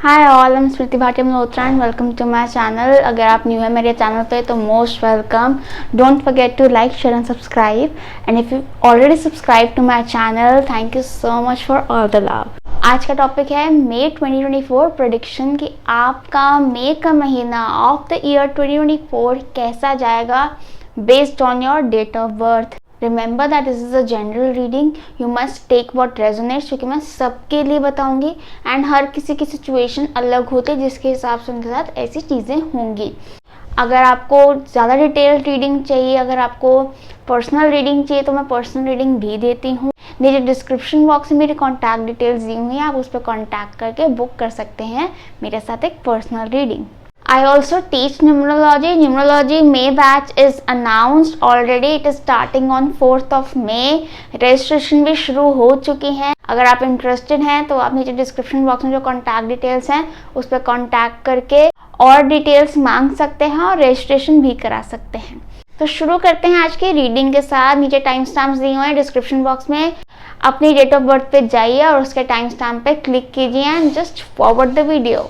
Hi all, I am Smriti Bhatia Malhotra and welcome to my channel. अगर आप new है मेरे चैनल पे तो most welcome. Don't forget to like, share and subscribe. And if you already subscribe to my channel, thank you so much for all the love. आज का topic है मई 2024 prediction कि आपका मई का महीना ऑफ द ईयर 2024 कैसा जाएगा based on your date of birth. Remember that this is a general reading, you must take what resonates, क्योंकि मैं सबके लिए बताऊंगी एंड हर किसी की सिचुएशन अलग होती है जिसके हिसाब से उनके साथ ऐसी चीज़ें होंगी। अगर आपको ज़्यादा डिटेल रीडिंग चाहिए, अगर आपको पर्सनल रीडिंग चाहिए तो मैं पर्सनल रीडिंग भी देती हूँ। नीचे डिस्क्रिप्शन बॉक्स में मेरी कॉन्टैक्ट डिटेल्स दी हुई हैं, आप उस पर कॉन्टैक्ट करके बुक कर सकते हैं मेरे साथ एक personal reading. I also teach numerology. Numerology May batch is announced already. It is starting on 4th of May. Registration भी शुरू हो चुकी है। अगर आप इंटरेस्टेड हैं तो आप नीचे डिस्क्रिप्शन बॉक्स में जो कॉन्टैक्ट डिटेल्स हैं उस पर कॉन्टैक्ट करके और डिटेल्स मांग सकते हैं और रजिस्ट्रेशन भी करा सकते हैं। तो शुरू करते हैं आज की रीडिंग के साथ। नीचे टाइम स्टैम्प्स दिए हुए हैं डिस्क्रिप्शन बॉक्स में। अपनी डेट ऑफ बर्थ पे जाइए और उसके टाइम स्टैम्प पे क्लिक कीजिए and just forward the video.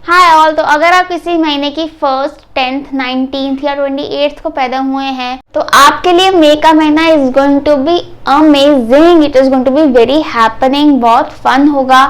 Hi all, तो अगर आप किसी महीने की 1st, 10th, 19th या 28th को पैदा हुए हैं तो आपके लिए मई का महीना is going to be amazing. It is going to be very happening. बहुत फन होगा।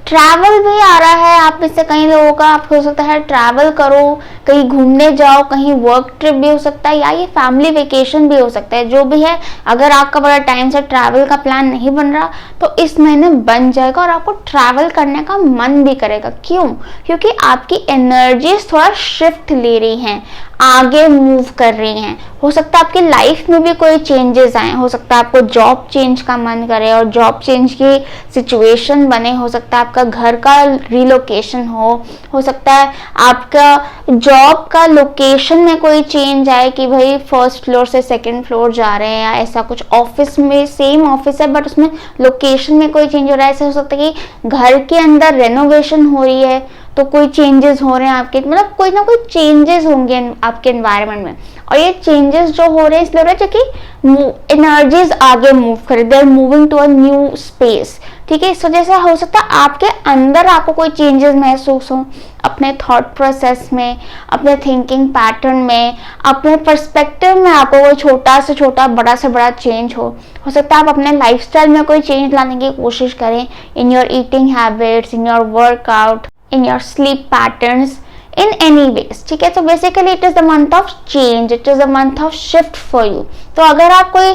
ट्रैवल भी आ रहा है आप में से कई लोगों का। आप हो सकता है ट्रैवल करो, कहीं घूमने जाओ, कहीं वर्क ट्रिप भी हो सकता है या ये फैमिली वेकेशन भी हो सकता है। जो भी है, अगर आपका बड़ा टाइम से ट्रैवल का प्लान नहीं बन रहा तो इस महीने बन जाएगा और आपको ट्रैवल करने का मन भी करेगा। क्यों? क्योंकि आपकी एनर्जीज थोड़ा शिफ्ट ले रही हैं, आगे मूव कर रही हैं। हो सकता है आपकी लाइफ में भी कोई चेंजेस आए, हो सकता है आपको जॉब चेंज का मन करे और जॉब चेंज की सिचुएशन बने, हो सकता है आपका घर का रिलोकेशन हो सकता है आपका जॉब का लोकेशन में कोई चेंज आए कि भाई 1st फ्लोर से 2nd फ्लोर जा रहे हैं या ऐसा कुछ। ऑफिस में सेम ऑफिस है बट उसमें लोकेशन में कोई चेंज हो रहा है। ऐसा हो सकता है कि घर के अंदर रेनोवेशन हो रही है तो कोई चेंजेस हो रहे हैं आपके, मतलब कोई ना कोई चेंजेस होंगे आपके एनवायरनमेंट में। और ये चेंजेस जो हो रहे हैं इसलिए हो रहा है क्योंकि एनर्जीज आगे मूव कर रही है, they are moving to a new space. ठीक है, इस वजह से हो सकता है आपके अंदर आपको कोई चेंजेस महसूस हो, अपने थॉट प्रोसेस में, अपने थिंकिंग पैटर्न में, अपने पर्सपेक्टिव में आपको कोई छोटा से छोटा, बड़ा से बड़ा चेंज हो सकता है आप अपने लाइफस्टाइल में कोई चेंज लाने की कोशिश करें, in your eating habits, in your workout, in your sleep patterns, in any ways। ठीक है, तो basically it is the month of change, it is the month of shift for you. तो अगर आप कोई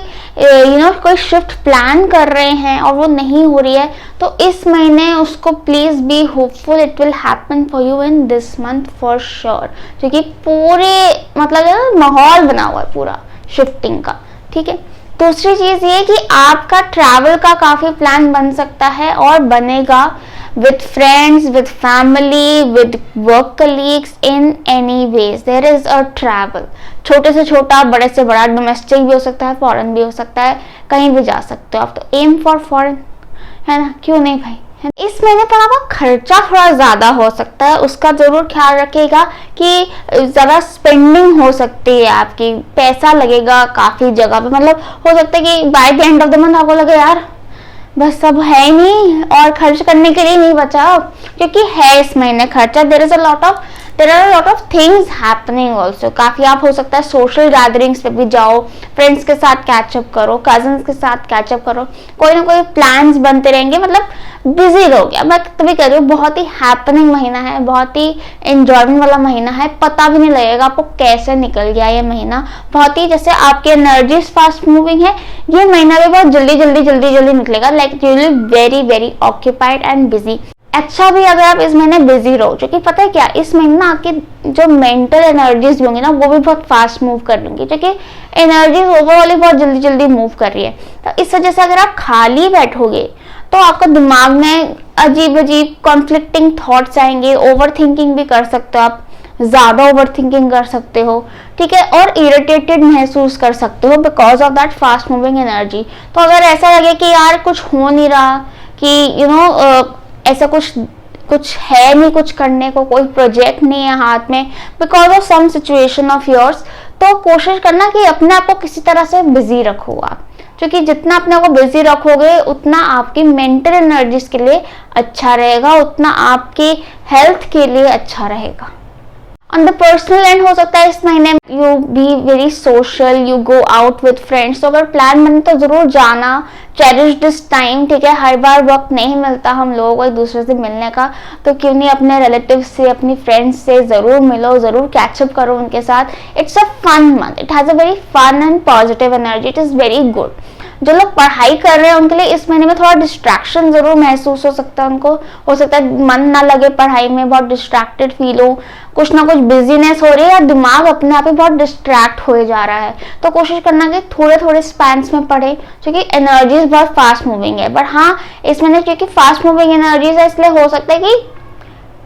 कोई शिफ्ट प्लान कर रहे हैं और वो नहीं हो रही है तो इस महीने उसको please be hopeful, it will happen for you in this month for sure. क्योंकि पूरे मतलब माहौल बना हुआ है पूरा शिफ्टिंग का। ठीक है, दूसरी चीज ये कि आपका ट्रैवल का काफी प्लान बन सकता है और बनेगा with friends, with family, with work colleagues, in any ways there is a travel। छोटे से छोटा, बड़े से बड़ा, डोमेस्टिक भी हो सकता है, फॉरेन भी हो सकता है, कहीं भी जा सकते हो आप। तो एम फॉर फॉरेन, है ना, क्यों नहीं भाई। इस महीने पर आपका खर्चा थोड़ा ज्यादा हो सकता है, उसका जरूर ख्याल रखिएगा कि ज्यादा स्पेंडिंग हो सकती है आपकी, पैसा लगेगा काफी जगह पे। मतलब हो सकता है कि bye the end of the month आपको लगे यार बस सब है ही नहीं और खर्च करने के लिए नहीं बचा, क्योंकि है इस महीने खर्चा। There are a lot of things happening also. काफी आप हो सकता है सोशल गैदरिंग्स पे भी जाओ, फ्रेंड्स के साथ कैचअप करो, कजन्स के साथ कैचअप करो, कोई ना कोई प्लान्स बनते रहेंगे, मतलब बिजी रहोगे। मैं तभी कह रही हूँ बहुत ही हैपनिंग महीना है, बहुत ही एंजॉयमेंट वाला महीना है। पता भी नहीं लगेगा आपको कैसे निकल गया ये महीना। बहुत ही जैसे आपकी एनर्जीज फास्ट मूविंग है, ये महीना भी बहुत जल्दी निकलेगा। Like you will be very very occupied and busy. अच्छा भी अगर आप इस महीने बिजी रहो, क्योंकि पता है क्या, इस महीने ना आपकी जो मेंटल एनर्जीज भी होंगी ना वो भी बहुत फास्ट मूव कर रही होंगी, क्योंकि एनर्जीज ओवरऑल बहुत जल्दी मूव कर रही है। तो इस वजह से अगर आप खाली बैठोगे तो आपका दिमाग में अजीब अजीब कॉन्फ्लिक्टिंग थॉट्स आएंगे, ओवर थिंकिंग भी कर सकते हो आप, ज्यादा ओवर थिंकिंग कर सकते हो। ठीक है, और इरिटेटेड महसूस कर सकते हो because of that fast moving energy. तो अगर ऐसा लगे कि यार कुछ हो नहीं रहा, कि ऐसा कुछ है नहीं कुछ करने को, कोई प्रोजेक्ट नहीं है हाथ में because of some situation of yours, तो कोशिश करना कि अपने आप को किसी तरह से बिजी रखो आप। क्योंकि जितना अपने को बिजी रखोगे उतना आपकी मेंटल एनर्जीज के लिए अच्छा रहेगा, उतना आपकी हेल्थ के लिए अच्छा रहेगा। ऑन द पर्सनल एंड हो सकता है इस महीने you be very social, you go out with friends. तो अगर प्लान बने तो जरूर जाना, चेरिश दिस टाइम, ठीक है। हर बार वक्त नहीं मिलता हम लोगों को एक दूसरे से मिलने का, तो क्यों नहीं अपने रिलेटिव से, अपनी फ्रेंड्स से जरूर मिलो, जरूर कैचअप करो उनके साथ। It's a fun month, it has a very fun and positive energy, it is very good. जो लोग पढ़ाई कर रहे हैं उनके लिए इस महीने में थोड़ा डिस्ट्रैक्शन जरूर महसूस हो सकता है, उनको हो सकता है मन ना लगे पढ़ाई में, बहुत डिस्ट्रैक्टेड फील हो, कुछ ना कुछ बिजीनेस हो रही है या दिमाग अपने आप ही बहुत डिस्ट्रैक्ट हो जा रहा है। तो कोशिश करना कि थोड़े थोड़े स्पैन्स में पढ़े, क्योंकि एनर्जीज बहुत फास्ट मूविंग है। बट हाँ, इस महीने क्योंकि फास्ट मूविंग एनर्जीज है इसलिए हो सकता है कि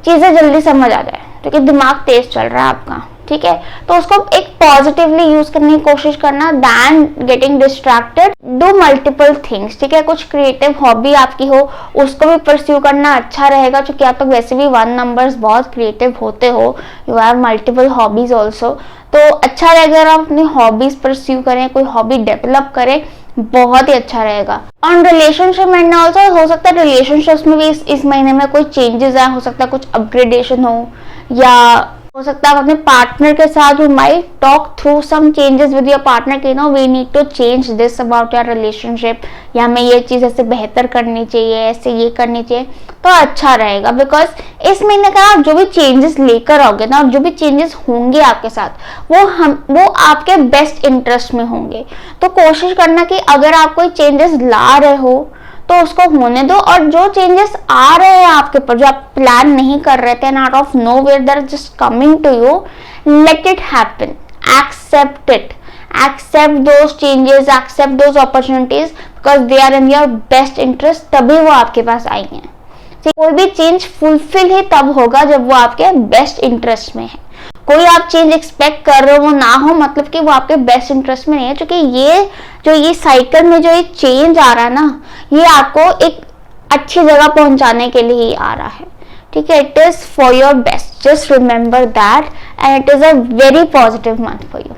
चीजें जल्दी समझ आ जाए, क्योंकि दिमाग तेज चल रहा है आपका, ठीक है। तो उसको एक पॉजिटिवली यूज करने की कोशिश करना, than getting distracted. Do multiple things, ठीक है। कुछ क्रिएटिव हॉबी आपकी हो उसको भी परस्यू करना अच्छा रहेगा, क्योंकि आप तो वैसे भी 1 नंबर्स बहुत क्रिएटिव होते हो, you have multiple hobbies also. तो अच्छा रहेगा अगर आप अपनी हॉबीज परस्यू करें, कोई हॉबी डेवलप करें, बहुत ही अच्छा रहेगा। ऑन रिलेशनशिप महीने ऑल्सो हो सकता है रिलेशनशिप्स में भी इस महीने में कोई चेंजेस आए, हो सकता है कुछ अपग्रेडेशन हो, या हो सकता है आप अपने पार्टनर के साथ you might talk through some changes with your partner कि no we need to change this about your relationship, या हमें ये चीज ऐसे बेहतर करनी चाहिए, ऐसे ये करनी चाहिए। तो अच्छा रहेगा, बिकॉज इस महीने का आप जो भी चेंजेस लेकर आओगे ना, जो भी चेंजेस होंगे आपके साथ वो आपके बेस्ट इंटरेस्ट में होंगे। तो कोशिश करना कि अगर आप कोई चेंजेस ला रहे हो तो उसको होने दो, और जो चेंजेस आ रहे हैं आपके ऊपर जो आप प्लान नहीं कर रहे थे, out of nowhere they are just coming to you, let it happen, accept it, accept those changes, accept those opportunities, because they are in your best interest, तभी वो आपके पास आई हैं। कोई भी चेंज फुलफिल ही तब होगा जब वो आपके बेस्ट इंटरेस्ट में है। कोई आप चेंज एक्सपेक्ट कर रहे हो वो ना हो, मतलब कि वो आपके बेस्ट इंटरेस्ट में नहीं है, क्योंकि ये साइकिल में जो ये चेंज आ रहा है ना, ये आपको एक अच्छी जगह पहुंचाने के लिए ही आ रहा है, ठीक है। It is for your best, just remember that, and it is a very positive month for you.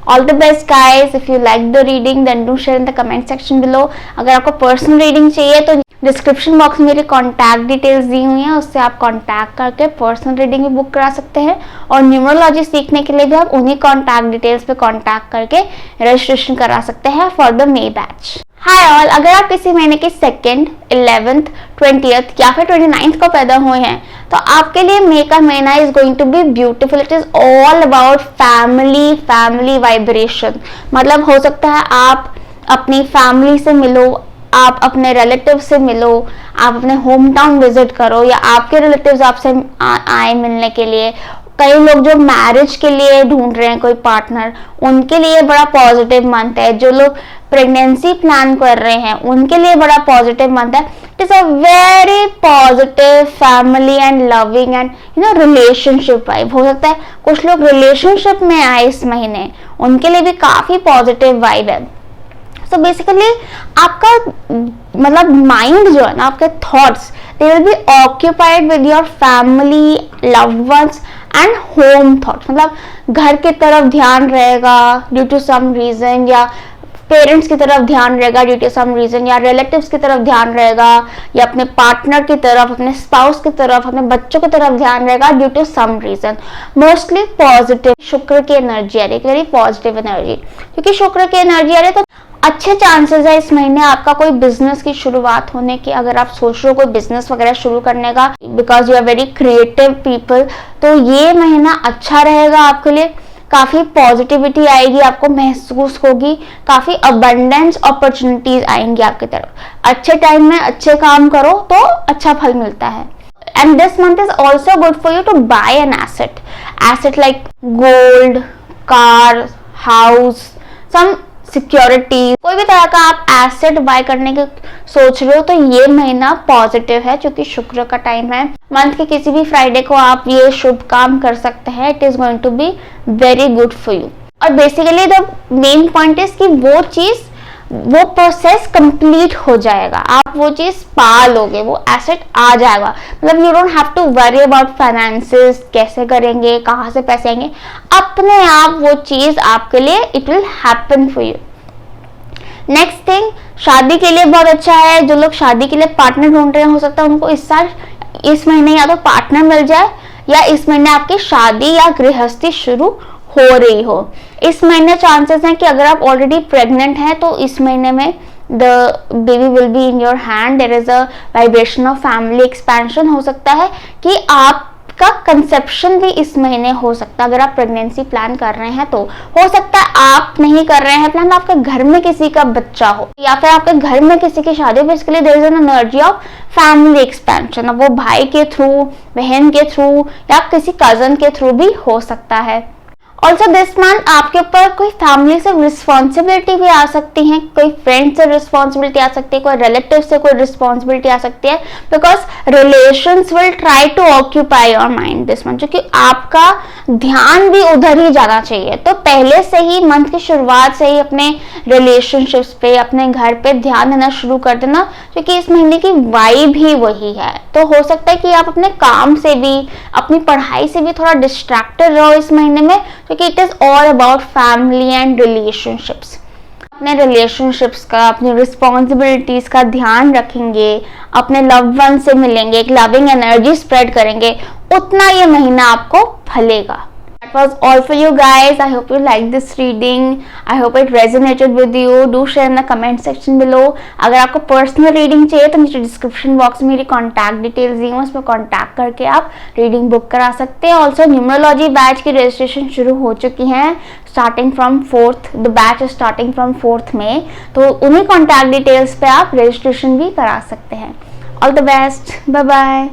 All the best guys. If you like the reading then do share in the comment section below. अगर आपको personal reading चाहिए तो description box में मेरी contact details दी हुई हैं, उससे आप कॉन्टैक्ट करके पर्सनल रीडिंग भी बुक करा सकते हैं, और न्यूमरोलॉजी सीखने के लिए भी आप उन्हीं कॉन्टैक्ट डिटेल्स पे कॉन्टैक्ट करके रजिस्ट्रेशन करा सकते हैं for the may batch. Hi all, अगर आप किसी महीने की 2nd, 11th, 20th या फिर 29th को पैदा हुए हैं तो आपके लिए मे का महीना is going to be beautiful. It is all about family vibration. मतलब हो सकता है आप अपनी फैमिली से मिलो, आप अपने रिलेटिव से मिलो, आप अपने होम टाउन विजिट करो, या आपके रिलेटिव्स आपसे आए मिलने के लिए। कई लोग जो मैरिज के लिए ढूंढ रहे हैं कोई पार्टनर, उनके लिए बड़ा पॉजिटिव मंथ है। जो लोग प्रेगनेंसी प्लान कर रहे हैं उनके लिए बड़ा पॉजिटिव मंथ है। It is a very positive family and loving and relationship vibe. हो सकता है कुछ लोग रिलेशनशिप में आए इस महीने, उनके लिए भी काफी पॉजिटिव वाइब है। सो बेसिकली आपका मतलब माइंड जो है ना, आपके thoughts, they will be occupied with your family, loved ones and home thoughts. मतलब घर की तरफ ध्यान रहेगा ड्यू टू सम रीजन, या पेरेंट्स की तरफ ध्यान रहेगा ड्यू टू सम रीजन, या रिलेटिव्स की तरफ ध्यान रहेगा, या अपने पार्टनर की तरफ, अपने स्पाउस की तरफ, अपने बच्चों की तरफ ध्यान रहेगा due to some reason. Mostly positive शुक्र की एनर्जी आ रही है, वेरी पॉजिटिव एनर्जी। क्योंकि शुक्र की एनर्जी आ रही है तो अच्छे चांसेस है इस महीने आपका कोई बिजनेस की शुरुआत होने की। अगर आप सोच रहे हो कोई बिजनेस वगैरह शुरू करने का, because you are very creative people, तो ये महीना अच्छा रहेगा आपके लिए। काफी पॉजिटिविटी आएगी, आपको महसूस होगी, काफी अबंडेंस अपॉर्चुनिटीज आएंगी आपकी तरफ। अच्छे टाइम में अच्छे काम करो तो अच्छा फल मिलता है। And this month is also good for you to buy an asset like gold, car, house, some security, कोई भी तरह का आप एसेट बाय करने की सोच रहे हो तो ये महीना पॉजिटिव है, क्योंकि शुक्र का टाइम है। मंथ के किसी भी फ्राइडे को आप ये शुभ काम कर सकते हैं। It is going to be very good for you. और basically the main point is कि वो प्रोसेस कंप्लीट हो जाएगा, आप वो चीज पा लोगे, वो एसेट आ जाएगा। मतलब you don't have to worry about finances, कैसे करेंगे, कहाँ से पैसे आएंगे, अपने आप वो चीज आपके लिए it will happen for you. Next thing, शादी के लिए बहुत अच्छा है। जो लोग शादी के लिए पार्टनर ढूंढ रहे हैं, हो सकता है उनको इस साल, इस महीने या तो पार्टनर मिल जाए या इस महीने आपकी शादी या गृहस्थी शुरू हो रही हो। इस महीने चांसेस हैं कि अगर आप ऑलरेडी प्रेग्नेंट हैं तो इस महीने में the baby will be in your hand, there is a vibration of family expansion। हो सकता है कि आपका कंसेप्शन भी इस महीने हो सकता है। अगर आप प्रेगनेंसी प्लान कर रहे हैं तो हो सकता है आप नहीं कर रहे हैं प्लान, आपके घर में किसी का बच्चा हो या फिर आपके घर में किसी की शादी हो। Basically there is an energy of family expansion. अब वो भाई के थ्रू, बहन के थ्रू या किसी कजन के थ्रू भी हो सकता है। ऑल्सो दिस मंथ आपके ऊपर कोई फैमिली से रिस्पॉन्सिबिलिटी भी आ सकती है, कोई फ्रेंड से रिस्पॉन्सिबिलिटी आ सकती है, कोई रिलेटिव से कोई रिस्पॉन्सिबिलिटी आ सकती है, because relations will try to occupy your mind this month, क्योंकि आपका ध्यान भी उधर ही जाना चाहिए। तो पहले से ही मंथ की शुरुआत से ही अपने रिलेशनशिप्स पे, अपने घर पे ध्यान देना शुरू कर देना, क्योंकि इस महीने की वाइब ही वही है। तो हो सकता है कि आप अपने काम से भी, अपनी पढ़ाई से भी थोड़ा डिस्ट्रैक्टेड रहो इस महीने में, क्योंकि it is all about family and relationships. अपने रिलेशनशिप्स का, अपनी रिस्पॉन्सिबिलिटीज का ध्यान रखेंगे, अपने लव्ड वन से मिलेंगे, एक लविंग एनर्जी स्प्रेड करेंगे, उतना ये महीना आपको फलेगा। That was all for you guys. I hope you liked this reading. I hope it resonated with you. Do share in the comment section below. अगर आपको पर्सनल रीडिंग चाहिए तो नीचे डिस्क्रिप्शन बॉक्स में मेरी कॉन्टैक्ट डिटेल्स दी हूँ, उस पर कॉन्टैक्ट करके आप रीडिंग बुक करा सकते हैं। ऑल्सो न्यूमरोलॉजी बैच की रजिस्ट्रेशन शुरू हो चुकी है, starting from 4th, the batch is starting from 4th May। तो उन्हीं कॉन्टैक्ट डिटेल्स पे आप रजिस्ट्रेशन भी करा सकते हैं। All the best, bye bye.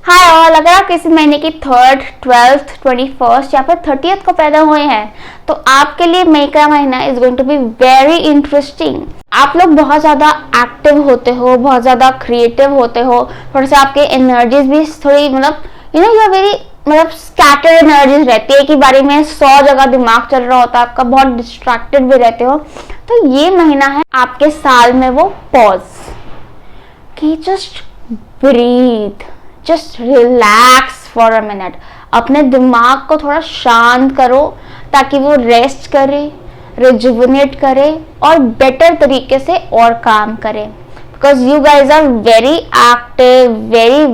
Hi all, अगर आप किसी महीने की 3rd, 12th, 21st या फिर 30th को पैदा हुए हैं तो आपके लिए मई का महीना is going to be very interesting. आप लोग बहुत ज़्यादा एक्टिव होते हो, बहुत ज़्यादा क्रिएटिव होते हो, थोड़े से आपके एनर्जीज भी थोड़ी मतलब यू आर वेरी मतलब स्कैटर्ड एनर्जीज रहती है कि बारे में 100 जगह दिमाग चल रहा होता है आपका, बहुत डिस्ट्रैक्टेड भी रहते हो। तो ये महीना है आपके साल में वो पॉज कि just breathe, just relax for a minute. अपने दिमाग को थोड़ा शांत करो ताकि वो रेस्ट करे, रिजुविनेट करे और बेटर तरीके से और काम करे। Because you guys are very active,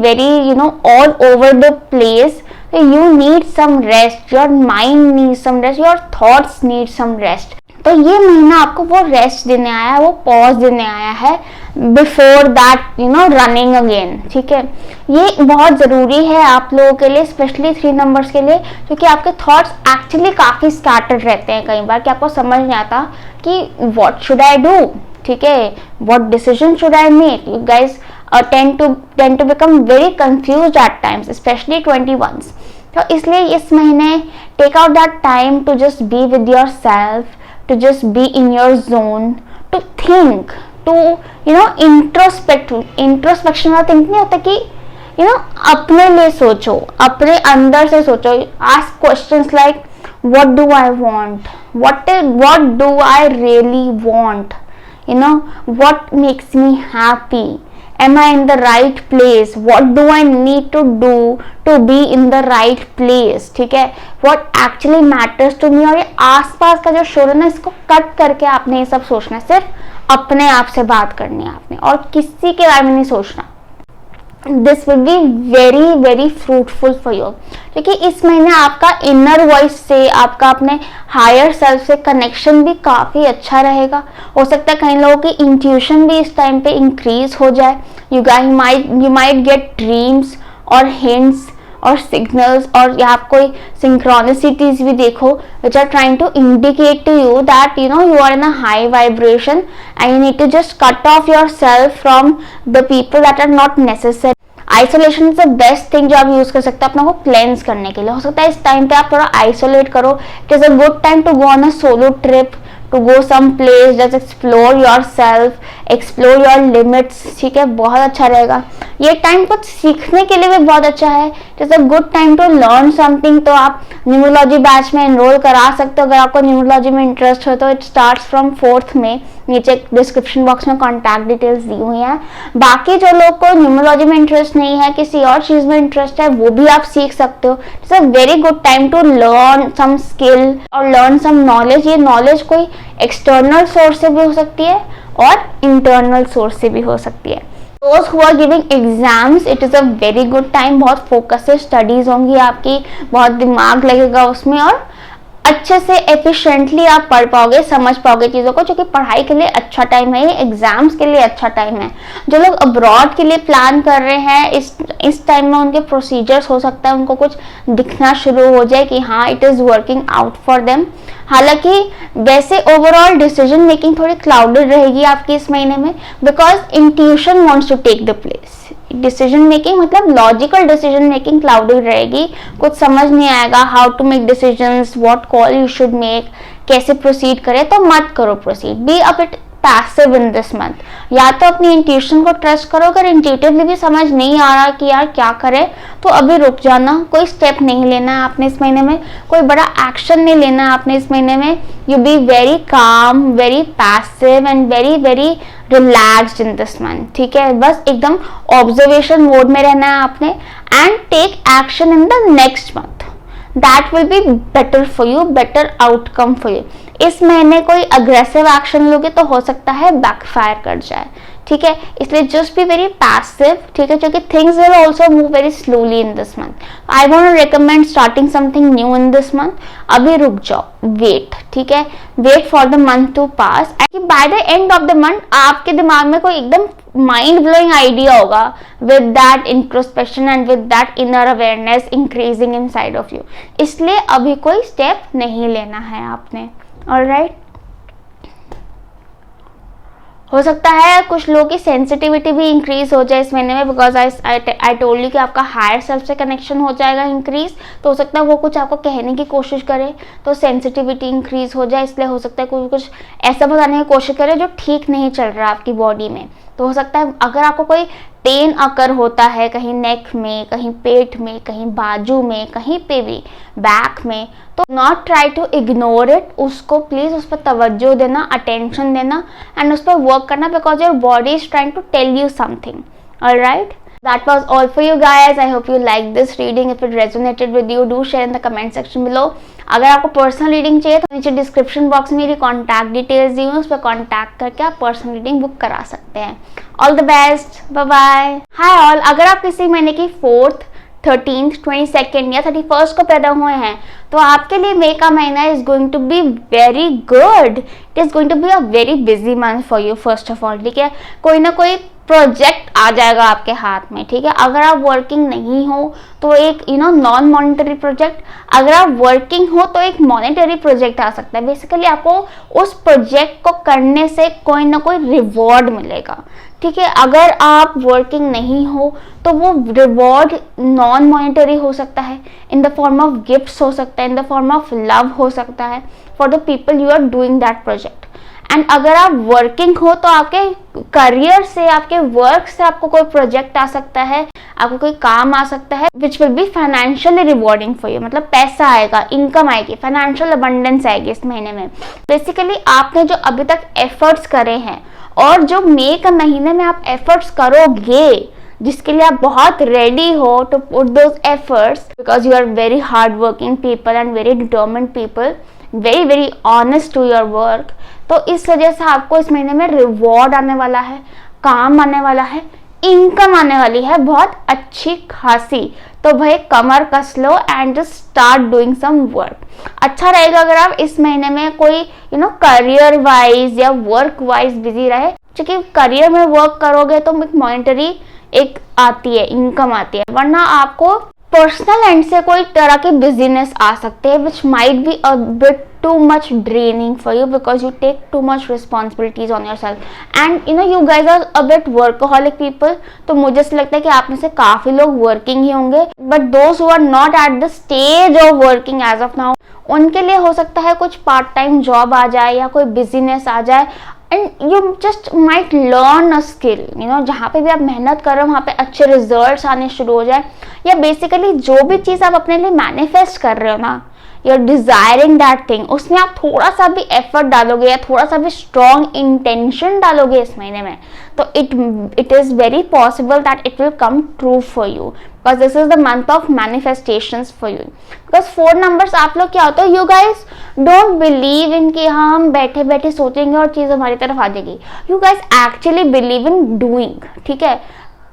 very all over the place. You need some rest, your mind need some rest, your thoughts need some rest. तो ये महीना आपको वो रेस्ट देने आया है, वो पॉज देने आया है बिफोर दैट रनिंग अगेन। ठीक है, ये बहुत ज़रूरी है आप लोगों के लिए, स्पेशली 3 नंबर्स के लिए, क्योंकि आपके थॉट्स एक्चुअली काफ़ी स्कैटर्ड रहते हैं कई बार, कि आपको समझ नहीं आता कि व्हाट शुड आई डू। ठीक है, what decision should I make. You guys tend to become very confused at times, especially 21s। तो इसलिए इस महीने take out that time to just be with yourself, to just be in your zone, to think, to introspection वाला think नहीं होता कि अपने लिए सोचो, अपने अंदर से सोचो। ask questions like what do I want, what do I really want, what makes me happy, am I in the right place, what do I need to do to be in the right place। ठीक है, what actually matters to me। और ये आसपास का जो शोर है ना, इसको कट करके आपने ये सब सोचना है, सिर्फ अपने आप से बात करनी है आपने, और किसी के बारे में नहीं सोचना। This will be very very fruitful for you, क्योंकि इस महीने आपका इनर वॉइस से, आपका अपने हायर सेल्फ से कनेक्शन भी काफ़ी अच्छा रहेगा। हो सकता है कई लोगों की इंट्यूशन भी इस टाइम पे इंक्रीज हो जाए। यू माइट गेट ड्रीम्स और हिंट्स और सिग्नल्स, और या आप कोई सिंक्रोनिसिटीज भी देखो which are trying to indicate to you that you are in a high vibration and you need to just cut off yourself from the people that are not necessary. Isolation is the best thing जो आप use कर सकते हो अपने को cleanse करने के लिए। हो सकता है इस टाइम पे आप थोड़ा आइसोलेट करो। It is a good time to go on a solo trip, to go some place, just explore yourself, explore your limits. ठीक है, बहुत अच्छा रहेगा। ये टाइम कुछ सीखने के लिए भी बहुत अच्छा है। It is a good time to learn something. तो आप न्यूमरोलॉजी बैच में एनरोल करा सकते हो अगर आपको न्यूमरोलॉजी में इंटरेस्ट हो तो। It starts from 4th May। नीचे डिस्क्रिप्शन बॉक्स में कॉन्टैक्ट डिटेल्स दी हुई हैं। बाकी जो लोग को न्यूमरोलॉजी में इंटरेस्ट नहीं है, किसी और चीज में इंटरेस्ट है, वो भी आप सीख सकते हो। It's a very good time to learn some skill और लर्न सम नॉलेज। ये नॉलेज कोई एक्सटर्नल सोर्स से भी हो सकती है और इंटरनल सोर्स से भी हो सकती है। Those who are giving exams, it is a very good time, बहुत फोकस से स्टडीज होंगी आपकी, बहुत दिमाग लगेगा उसमें और अच्छे से एफिशिएंटली आप पढ़ पाओगे, समझ पाओगे चीज़ों को, जो कि पढ़ाई के लिए अच्छा टाइम है, ये एग्जाम्स के लिए अच्छा टाइम है। जो लोग अब्रॉड के लिए प्लान कर रहे हैं, इस टाइम में उनके प्रोसीजर्स हो सकता है उनको कुछ दिखना शुरू हो जाए कि हाँ it is working out for them. हालांकि वैसे ओवरऑल डिसीजन मेकिंग थोड़ी क्लाउडेड रहेगी आपकी इस महीने में, because intuition wants to take the place. Decision making मतलब लॉजिकल डिसीजन मेकिंग क्लाउडेड रहेगी, कुछ समझ नहीं आएगा how to make decisions, what call you should make, कैसे प्रोसीड करें, तो मत करो proceed, be a bit passive in this month. या तो अपनी इंट्यूशन को ट्रस्ट करो, अगर इंट्यूटिवली भी समझ नहीं आ रहा कि यार क्या करें तो अभी रुक जाना, कोई स्टेप नहीं लेना है आपने इस महीने में, कोई बड़ा एक्शन नहीं लेना है आपने इस महीने में। You be very calm, very passive and very very relaxed in this month, ठीक है। बस एकदम ऑब्जर्वेशन मोड में रहना है आपने and take action in the next month, that will be better for you, better outcome for you. इस महीने कोई अग्रेसिव एक्शन लोगे तो हो सकता है बैकफायर कर जाए, ठीक है, इसलिए जस्ट बी वेरी पैसिव, ठीक है, क्योंकि things will also move very slowly in this month. I want to recommend starting something new in this month, अभी रुक जाओ, वेट, ठीक है, wait for the month to pass and by the end of the month आपके दिमाग में कोई एकदम माइंड ब्लोइंग आइडिया होगा with that introspection and with that inner awareness increasing inside of you. इसलिए अभी कोई स्टेप नहीं लेना है आपने, ऑलराइट। हो सकता है कुछ लोगों की सेंसिटिविटी भी इंक्रीज हो जाए इस महीने में, बिकॉज आई टोल्ड यू कि आपका हायर सेल्फ से कनेक्शन हो जाएगा इंक्रीज, तो हो सकता है वो कुछ आपको कहने की कोशिश करे तो सेंसिटिविटी इंक्रीज हो जाए, इसलिए हो सकता है कोई कुछ ऐसा बताने की कोशिश करे जो ठीक नहीं चल रहा आपकी बॉडी में। तो हो सकता है अगर आपको कोई पेन अकर होता है कहीं नेक में, कहीं पेट में, कहीं बाजू में, कहीं पे भी बैक में, तो not try to ignore it, उसको प्लीज उस पर तवज्जो देना, अटेंशन देना एंड उस पर वर्क करना, because your body is trying to tell you something, alright. That was all for you guys. I hope you liked this reading. If it resonated with you, do share in the comment section below. अगर आपको personal reading चाहिए तो नीचे description box में मेरी contact details दी हुई, उस पर कॉन्टैक्ट करके आप पर्सनल रीडिंग बुक करा सकते हैं। All the best, bye bye. Hi all, अगर आप किसी महीने की 4th, 13th, 22nd या 31st को पैदा हुए हैं तो आपके लिए मई का महीना is going to be very good. It is going to be a very busy month for you first of all, ठीक है। कोई ना कोई प्रोजेक्ट आ जाएगा आपके हाथ में, ठीक है। अगर आप वर्किंग नहीं हो तो एक नॉन मॉनिटरी प्रोजेक्ट, अगर आप वर्किंग हो तो एक मॉनिटरी प्रोजेक्ट आ सकता है। बेसिकली आपको उस प्रोजेक्ट को करने से कोई ना कोई रिवॉर्ड मिलेगा, ठीक है। अगर आप वर्किंग नहीं हो तो वो रिवॉर्ड नॉन मॉनिटरी हो सकता है, in the form of gifts हो सकता है, in the form of love हो सकता है for the people you are doing that project. And अगर आप वर्किंग हो तो आपके करियर से, आपके वर्क से आपको कोई प्रोजेक्ट आ सकता है, आपको कोई काम आ सकता है which will be financially rewarding for you, मतलब पैसा आएगा, इनकम आएगी, फाइनेंशियल अबंडेंस आएगी इस महीने में। बेसिकली आपने जो अभी तक एफर्ट्स करे हैं और जो मई के महीने में आप एफर्ट्स करोगे, जिसके लिए आप बहुत रेडी हो to put those efforts, because you are very hard working people and very determined people, very very honest to your work, तो इस वजह से आपको इस महीने में रिवॉर्ड आने वाला है, काम आने वाला है, इनकम आने वाली है बहुत अच्छी खासी। तो भाई कमर कस लो and just start doing some work. अच्छा रहेगा अगर आप इस महीने में कोई करियर वाइज या वर्क वाइज बिजी रहे, क्योंकि करियर में वर्क करोगे तो एक मॉनिटरी एक आती है, इनकम आती है, वरना आपको पर्सनल एंड से कोई तरह के बिजीनेस आ सकते हैं which might be a bit too much draining for you because you take too much responsibilities on yourself and you guys are a bit workaholic people। तो मुझे ऐसा लगता है कि आप में से काफी लोग वर्किंग ही होंगे, but those who are not at the stage of working as of now, उनके लिए हो सकता है कुछ पार्ट टाइम जॉब आ जाए या कोई बिजीनेस आ जाए and you just might learn a skill, जहाँ पे भी आप मेहनत कर रहे हो वहाँ पे अच्छे रिजल्ट्स आने शुरू हो जाए, या बेसिकली जो भी चीज़ आप अपने लिए मैनिफेस्ट कर रहे हो ना, you are desiring that thing, उसमें आप थोड़ा सा भी एफर्ट डालोगे या थोड़ा सा भी स्ट्रॉन्ग इंटेंशन डालोगे इस महीने में, तो it is very possible that it will come true for you, because this is the month of manifestations for you. Because 4 numbers आप लोग क्या होता है, you guys don't believe in कि हम बैठे बैठे सोचेंगे और चीज हमारी तरफ आ जाएगी। You guys actually believe in doing, ठीक है,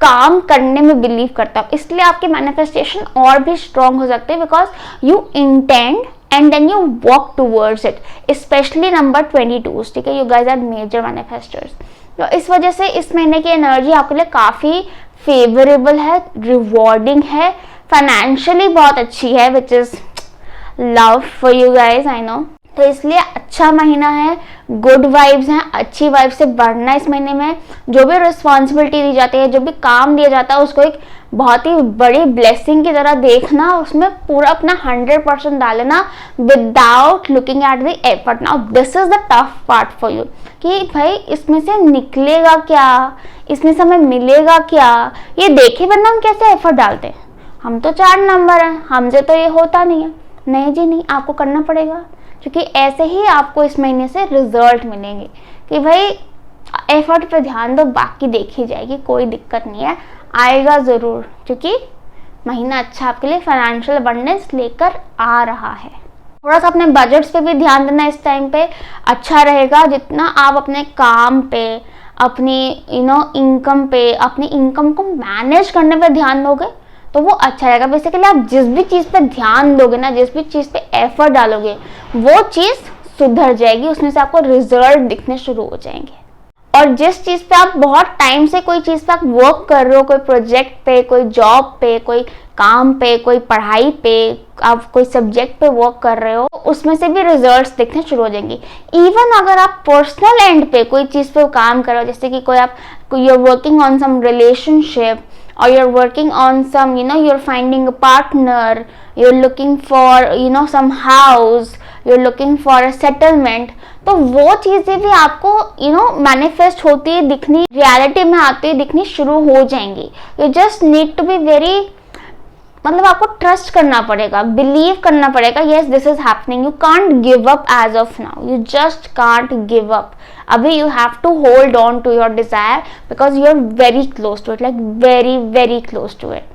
काम करने में बिलीव करता हूँ, इसलिए आपके मैनिफेस्टेशन और भी स्ट्रॉन्ग हो सकते हैं, because you intend and then you walk towards it, specially number 22, ठीक है, you guys are major manifesters. तो इस वजह से इस महीने की एनर्जी आपके लिए काफी फेवरेबल है, रिवॉर्डिंग है, फाइनेंशियली बहुत अच्छी है, which is love for you guys, I know. तो इसलिए अच्छा महीना है, गुड वाइब्स हैं, अच्छी वाइब्स से बढ़ना इस महीने में। जो भी रिस्पॉन्सिबिलिटी दी जाती है, जो भी काम दिया जाता है, उसको एक बहुत ही बड़ी ब्लेसिंग की तरह देखना, उसमें पूरा अपना 100% डालना without looking at the effort. Now this is the tough part for you कि भाई इसमें से निकलेगा क्या, इसमें से हमें मिलेगा क्या, ये देखे बिना हम कैसे एफर्ट डालते हैं। हम तो 4 नंबर हैं, हमसे तो ये होता नहीं है। नहीं जी नहीं, आपको करना पड़ेगा, क्योंकि ऐसे ही आपको इस महीने से रिजल्ट मिलेंगे कि भाई एफर्ट पे ध्यान दो, बाकी देखी जाएगी, कोई दिक्कत नहीं है, आएगा ज़रूर, क्योंकि महीना अच्छा आपके लिए फाइनेंशियल अबंडेंस लेकर आ रहा है। थोड़ा सा अपने बजट्स पे भी ध्यान देना इस टाइम पे, अच्छा रहेगा। जितना आप अपने काम पे, अपनी इनकम पे, अपनी इनकम को मैनेज करने पे ध्यान दोगे तो वो अच्छा रहेगा। बेसिकली आप जिस भी चीज़ पे ध्यान दोगे ना, जिस भी चीज़ पे एफर्ट डालोगे, वो चीज़ सुधर जाएगी, उसमें से आपको रिजल्ट दिखने शुरू हो जाएंगे। और जिस चीज़ पे आप बहुत टाइम से कोई चीज़ पे आप वर्क कर रहे हो, कोई प्रोजेक्ट पे, कोई जॉब पे, कोई काम पे, कोई पढ़ाई पे, आप कोई सब्जेक्ट पे वर्क कर रहे हो, उसमें से भी रिजल्ट्स दिखने शुरू हो जाएंगे। इवन अगर आप पर्सनल एंड पे कोई चीज़ पे काम कर रहे हो, जैसे कि कोई आप you are working on some relationship, or you're working on some, you're finding a partner, you're looking for, some house, you're looking for a settlement, तो वो चीज़ें भी आपको मैनिफेस्ट होती है दिखनी, रियलिटी में आती है दिखनी शुरू हो जाएंगी। You just need to be very, मतलब आपको ट्रस्ट करना पड़ेगा, बिलीव करना पड़ेगा, yes this is happening. You can't give up as of now, you just can't give up. अभी you have to hold on to your desire because you are very close to it, like very very close to it.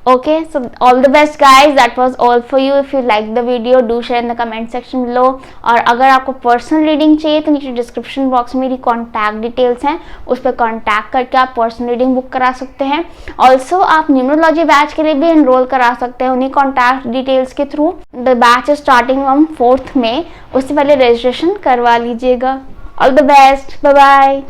Okay, so all the best guys, that was all for you. If you like the video, do share in the comment section below. और अगर आपको personal reading चाहिए तो नीचे description box में मेरी contact details हैं, उस पर कॉन्टैक्ट करके आप पर्सनल रीडिंग बुक करा सकते हैं। ऑल्सो आप न्यूमरोलॉजी बैच के लिए भी एनरोल करा सकते हैं उन्हीं कॉन्टैक्ट डिटेल्स के through. The batch is starting from 4th May, उससे पहले रजिस्ट्रेशन करवा लीजिएगा। All the best, bye bye.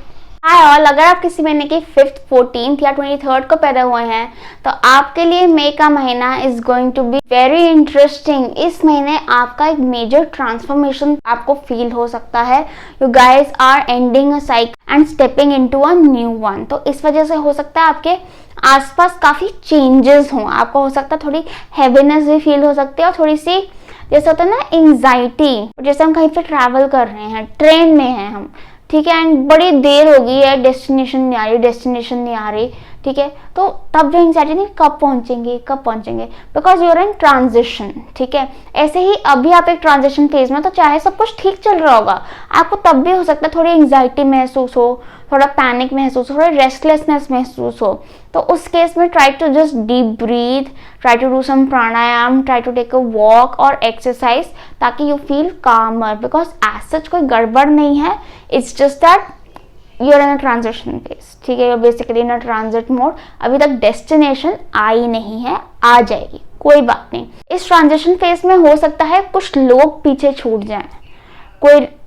Hi all, अगर आप किसी महीने की 5th, 14th या 23rd को पैदा हुए हैं तो आपके लिए मई का महीना is going to be very interesting. इस महीने आपका एक मेजर ट्रांसफॉर्मेशन आपको फील हो सकता है। You guys are ending a cycle and stepping into a new one. तो इस वजह से हो सकता है आपके आसपास काफी चेंजेस हों, आपको हो सकता है थोड़ी हैवीनेस भी फील हो सकती है और थोड़ी सी जैसे होता है ना एंजाइटी, जैसे हम कहीं पे ट्रैवल कर रहे हैं, ट्रेन में हैं हम, ठीक है, एंड बड़ी देर हो गई है, डेस्टिनेशन नहीं आ रही, ठीक है, तो तब जो एंग्जाइटी नहीं, कब पहुंचेंगे, बिकॉज यूर इन ट्रांजिशन, ठीक है। ऐसे ही अभी आप एक ट्रांजिशन फेज में, तो चाहे सब कुछ ठीक चल रहा होगा, आपको तब भी हो सकता है थोड़ी एंग्जाइटी महसूस हो, थोड़ा पैनिक महसूस हो, थोड़ी रेस्टलेसनेस महसूस हो। तो उस केस में try to just deep breath, try to do some pranayama, try to take a walk और एक्सरसाइज, ताकि you feel calmer, because as such कोई गड़बड़ नहीं है, it's just that you're in a transition phase, ठीक है, you're basically in a transit mode. अभी तक डेस्टिनेशन आई नहीं है, आ जाएगी, कोई बात नहीं। इस ट्रांजिशन फेज में हो सकता है कुछ लोग पीछे छूट जाएं,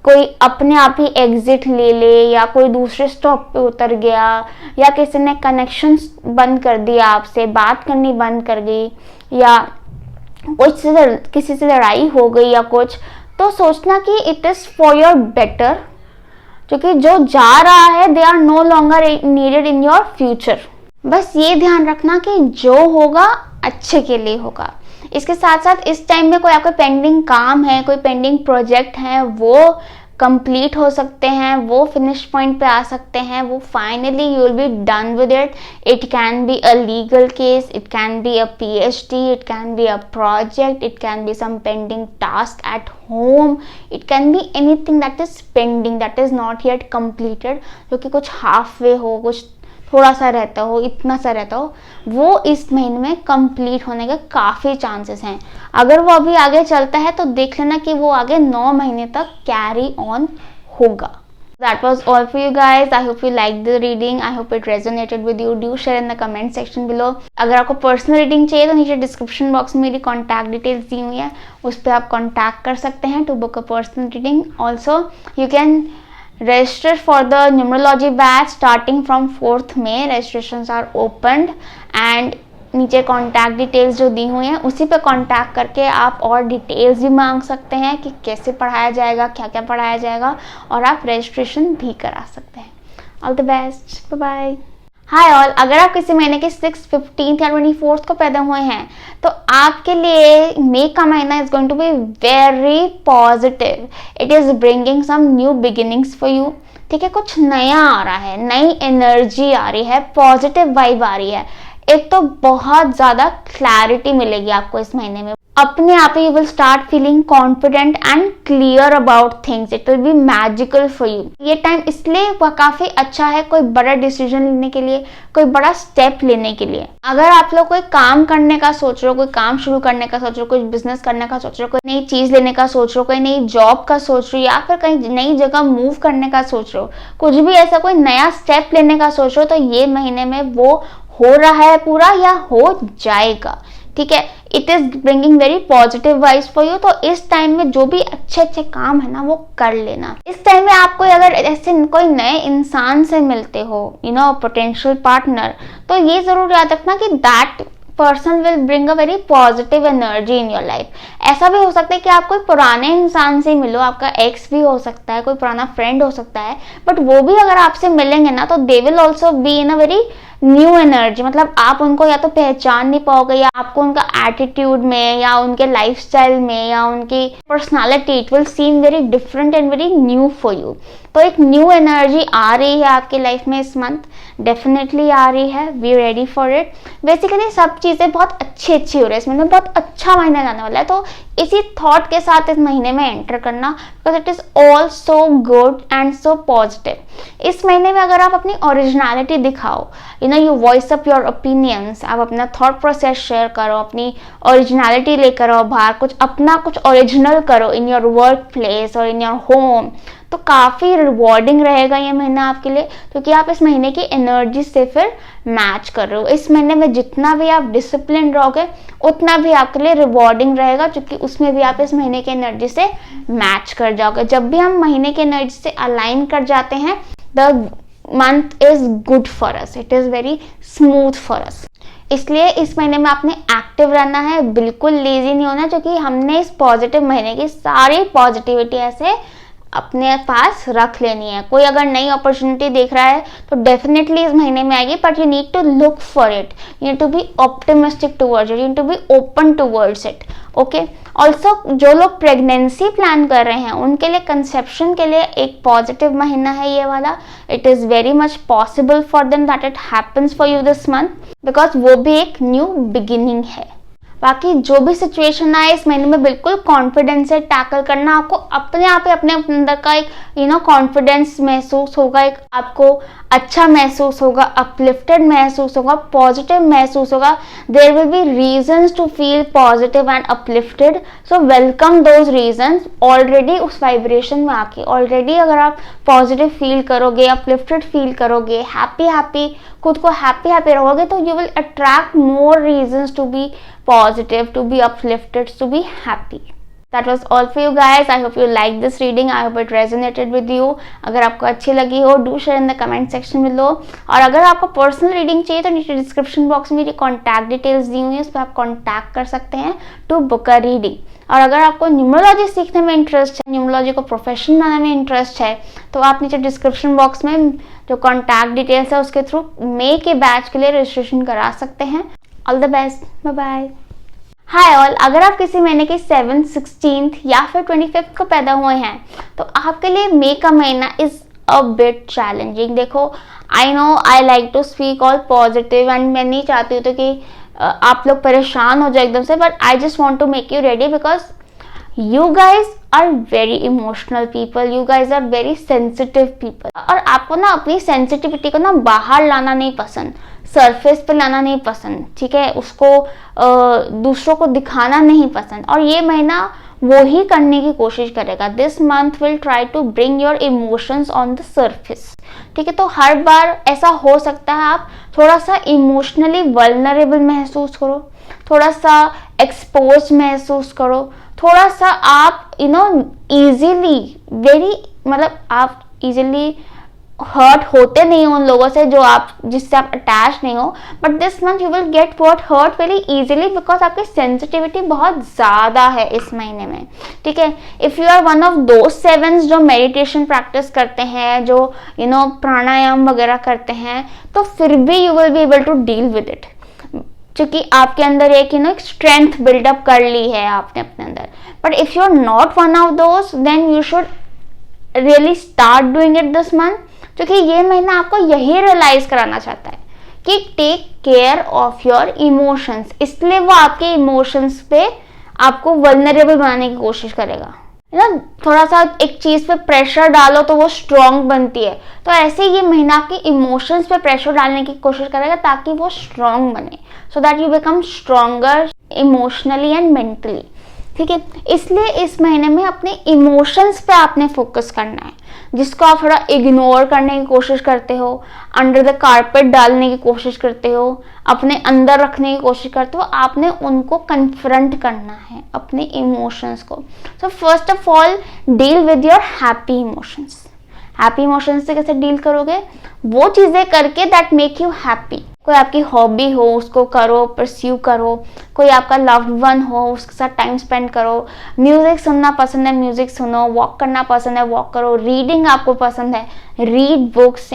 कोई अपने आप ही एग्जिट ले ले, या कोई दूसरे स्टॉप पे उतर गया, या किसी ने कनेक्शन बंद कर दिया, आपसे बात करनी बंद कर गई, या किसी से लड़ाई हो गई या कुछ, तो सोचना कि it is for your better, क्योंकि जो जा रहा है they are no longer needed in your future. बस ये ध्यान रखना कि जो होगा अच्छे के लिए होगा। इसके साथ साथ इस टाइम में कोई आपका पेंडिंग काम है, कोई पेंडिंग प्रोजेक्ट है, वो कंप्लीट हो सकते हैं, वो फिनिश पॉइंट पे आ सकते हैं, वो finally you will be done with it. It can be a legal case, it can be a PhD, it can be a project, it can be some pending task at home, it can be anything that is pending, that is not yet completed, जो कि कुछ half way हो, कुछ थोड़ा सा रहता हो, इतना सा रहता हो, वो इस महीने में कंप्लीट होने के काफ़ी चांसेस हैं. अगर वो अभी आगे चलता है तो देख लेना कि वो आगे 9 महीने तक कैरी ऑन होगा. That was all for you guys. I hope you liked the reading. I hope it resonated with you. Do share in the comment section below. अगर आपको पर्सनल रीडिंग चाहिए तो नीचे डिस्क्रिप्शन बॉक्स में मेरी contact details दी हुई है, उस पर आप कॉन्टैक्ट कर सकते हैं to book a personal reading. Also you can register for the numerology batch starting from 4th May. registrations are opened and नीचे कॉन्टैक्ट डिटेल्स जो दी हुई हैं उसी पे कॉन्टैक्ट करके आप और डिटेल्स भी मांग सकते हैं कि कैसे पढ़ाया जाएगा, क्या क्या पढ़ाया जाएगा, और आप रजिस्ट्रेशन भी करा सकते हैं. All the best, bye bye. Hi all, अगर आप किसी महीने के 6th, 15th या 24th को पैदा हुए हैं तो आपके लिए मई का महीना is going to be very positive. It is bringing some new beginnings for you. ठीक है, कुछ नया आ रहा है, नई एनर्जी आ रही है, पॉजिटिव वाइब आ रही है. एक तो बहुत ज्यादा क्लैरिटी मिलेगी आपको इस महीने में. अपने आप ही you will start feeling confident and clear about things. It will be magical for you. ये टाइम इसलिए काफी अच्छा है कोई बड़ा डिसीजन लेने के लिए, कोई बड़ा स्टेप लेने के लिए. अगर आप लोग कोई काम करने का सोच रहे हो, कोई काम शुरू करने का सोच रहे हो, कोई बिजनेस करने का सोच रहे हो, कोई नई चीज लेने का सोच रहे हो, कोई नई जॉब का सोच रहे हो, या फिर कहीं नई जगह मूव करने का सोच रहे हो, कुछ भी ऐसा कोई नया स्टेप लेने का सोच रहे हो, तो ये महीने में वो हो रहा है पूरा या हो जाएगा. ठीक है, it is bringing very positive vibes for you. तो इस टाइम में जो भी अच्छे अच्छे काम है ना वो कर लेना. इस टाइम में आपको अगर ऐसे कोई नए इंसान से मिलते हो, यू नो पोटेंशियल पार्टनर, तो ये जरूर याद रखना कि that person will bring a very positive energy in your life. ऐसा भी हो सकता है कि आप कोई पुराने इंसान से मिलो, आपका एक्स भी हो सकता है, कोई पुराना फ्रेंड हो सकता है, बट वो भी अगर आपसे मिलेंगे ना तो they will also be in a very new energy. मतलब आप उनको या तो पहचान नहीं पाओगे, या आपको उनका एटीट्यूड में या उनके लाइफस्टाइल में या उनकी personality it will seem very different and very new for you. तो एक न्यू एनर्जी आ रही है आपकी लाइफ में इस मंथ, डेफिनेटली आ रही है. Be ready for it. Basically सब चीजें बहुत अच्छी अच्छी हो रही है इस महीने में, बहुत अच्छा महीना जाने वाला है. तो इसी थॉट के साथ इस महीने में एंटर करना, because it is all so good and so positive. इस महीने में अगर आप अपनी ओरिजिनलिटी दिखाओ, you know you voice up your opinions, आप अपना थॉट प्रोसेस शेयर करो, अपनी ओरिजिनलिटी लेकर आओ बाहर, कुछ अपना कुछ ओरिजिनल करो इन योर वर्क प्लेस और इन योर होम, तो काफ़ी रिवॉर्डिंग रहेगा ये महीना आपके लिए, क्योंकि आप इस महीने की एनर्जी से फिर मैच कर रहे हो. इस महीने में जितना भी आप डिसिप्लिन रहोगे उतना भी आपके लिए रिवॉर्डिंग रहेगा, क्योंकि उसमें भी आप इस महीने की एनर्जी से मैच कर जाओगे. जब भी हम महीने की एनर्जी से अलाइन कर जाते हैं, the month is good for us, it is very smooth for us. इसलिए इस महीने में आपने एक्टिव रहना है, बिल्कुल लेजी नहीं होना, क्योंकि हमने इस पॉजिटिव महीने की सारी पॉजिटिविटी ऐसे अपने पास रख लेनी है. कोई अगर नई अपॉर्चुनिटी देख रहा है तो डेफिनेटली इस महीने में आएगी, but you need to look for it, you need to be optimistic towards it, you need to be open towards it. Okay, also जो लोग प्रेगनेंसी प्लान कर रहे हैं उनके लिए, कंसेप्शन के लिए एक पॉजिटिव महीना है ये वाला. It is very much possible for them that it happens for you this month, because वो भी एक न्यू बिगिनिंग है. बाकी जो भी सिचुएशन आए इस महीने में बिल्कुल कॉन्फिडेंस से टैकल करना. आपको अपने आप ही अपने अंदर का एक कॉन्फिडेंस महसूस होगा, एक आपको अच्छा महसूस होगा, अपलिफ्टेड महसूस होगा, पॉजिटिव महसूस होगा. There will be reasons to feel positive and uplifted, so welcome those reasons. Already उस वाइब्रेशन में आके ऑलरेडी अगर आप पॉजिटिव फील करोगे, अपलिफ्टेड फील करोगे, हैप्पी खुद को हैप्पी रहोगे, तो you will attract more reasons to be positive, to be uplifted, to be happy. That was all for you guys. I hope you liked this reading. I hope it resonated with you. अगर आपको अच्छी लगी हो, do share in the comment section below. और अगर आपको personal reading चाहिए तो नीचे डिस्क्रिप्शन बॉक्स में मेरी कॉन्टैक्ट डिटेल्स दी हुई है, उस पर आप कॉन्टैक्ट कर सकते हैं टू बुक अ रीडिंग. और अगर आपको न्यूमरोलॉजी सीखने में इंटरेस्ट है, न्यूमरोलॉजी को प्रोफेशन बनाने में इंटरेस्ट है, तो आप नीचे डिस्क्रिप्शन बॉक्स में जो कॉन्टैक्ट डिटेल्स है उसके थ्रू मई के बैच के लिए रजिस्ट्रेशन करा सकते हैं. All the best, bye bye. Hi all, अगर आप किसी महीने के 7th, 16th या फिर 25th को पैदा हुए हैं तो आपके लिए मई का महीना इज अ बिट चैलेंजिंग। देखो, I know I like to speak all positive and मैं नहीं चाहती हूँ तो कि आप लोग परेशान हो जाए एकदम से, but I just want to make you ready because you guys are very emotional people, you guys are very sensitive people. और आपको ना अपनी सेंसिटिविटी को ना बाहर लाना नहीं पसंद, सरफेस पे लाना नहीं पसंद, ठीक है, उसको दूसरों को दिखाना नहीं पसंद, और ये महीना वो ही करने की कोशिश करेगा। This month will try to bring your emotions on the surface, ठीक है। तो हर बार ऐसा हो सकता है आप थोड़ा सा इमोशनली वल्नरेबल महसूस करो, थोड़ा सा एक्सपोज महसूस करो, थोड़ा सा आप इजीली मतलब आप इजीली हर्ट होते नहीं हो उन लोगों से जिससे आप अटैच नहीं हो, but this month you will get what hurt very easily because आपकी सेंसिटिविटी बहुत ज्यादा है इस महीने में, ठीक है। If you are one of those sevens जो मेडिटेशन प्रैक्टिस करते हैं, जो प्राणायाम वगैरह करते हैं, तो फिर भी you will be able to deal with it, क्योंकि आपके अंदर एक स्ट्रेंथ बिल्डअप कर ली है आपने अपने अंदर। But if you are not one of those then you should really start doing it this month, क्योंकि ये महीना आपको यही रियलाइज कराना चाहता है कि take care of your emotions. इसलिए वो आपके इमोशंस पे आपको वल्नरेबल बनाने की कोशिश करेगा ना। थोड़ा सा एक चीज पे प्रेशर डालो तो वो स्ट्रांग बनती है, तो ऐसे ये महीना आपके इमोशंस पे प्रेशर डालने की कोशिश करेगा ताकि वो स्ट्रांग बने, so that you become stronger emotionally and mentally, ठीक है। इसलिए इस महीने में अपने इमोशंस पे आपने फोकस करना है, जिसको आप थोड़ा इग्नोर करने की कोशिश करते हो, अंडर द कारपेट डालने की कोशिश करते हो, अपने अंदर रखने की कोशिश करते हो, आपने उनको कन्फ्रंट करना है अपने इमोशंस को। So first of all deal with your happy emotions. Happy emotions से कैसे डील करोगे? वो चीजें करके दैट मेक यू हैप्पी। कोई आपकी हॉबी हो उसको करो, परस्यू करो, कोई आपका लव्ड वन हो उसके साथ टाइम स्पेंड करो, म्यूजिक सुनना पसंद है म्यूजिक सुनो, वॉक करना पसंद है वॉक करो, रीडिंग आपको पसंद है read books,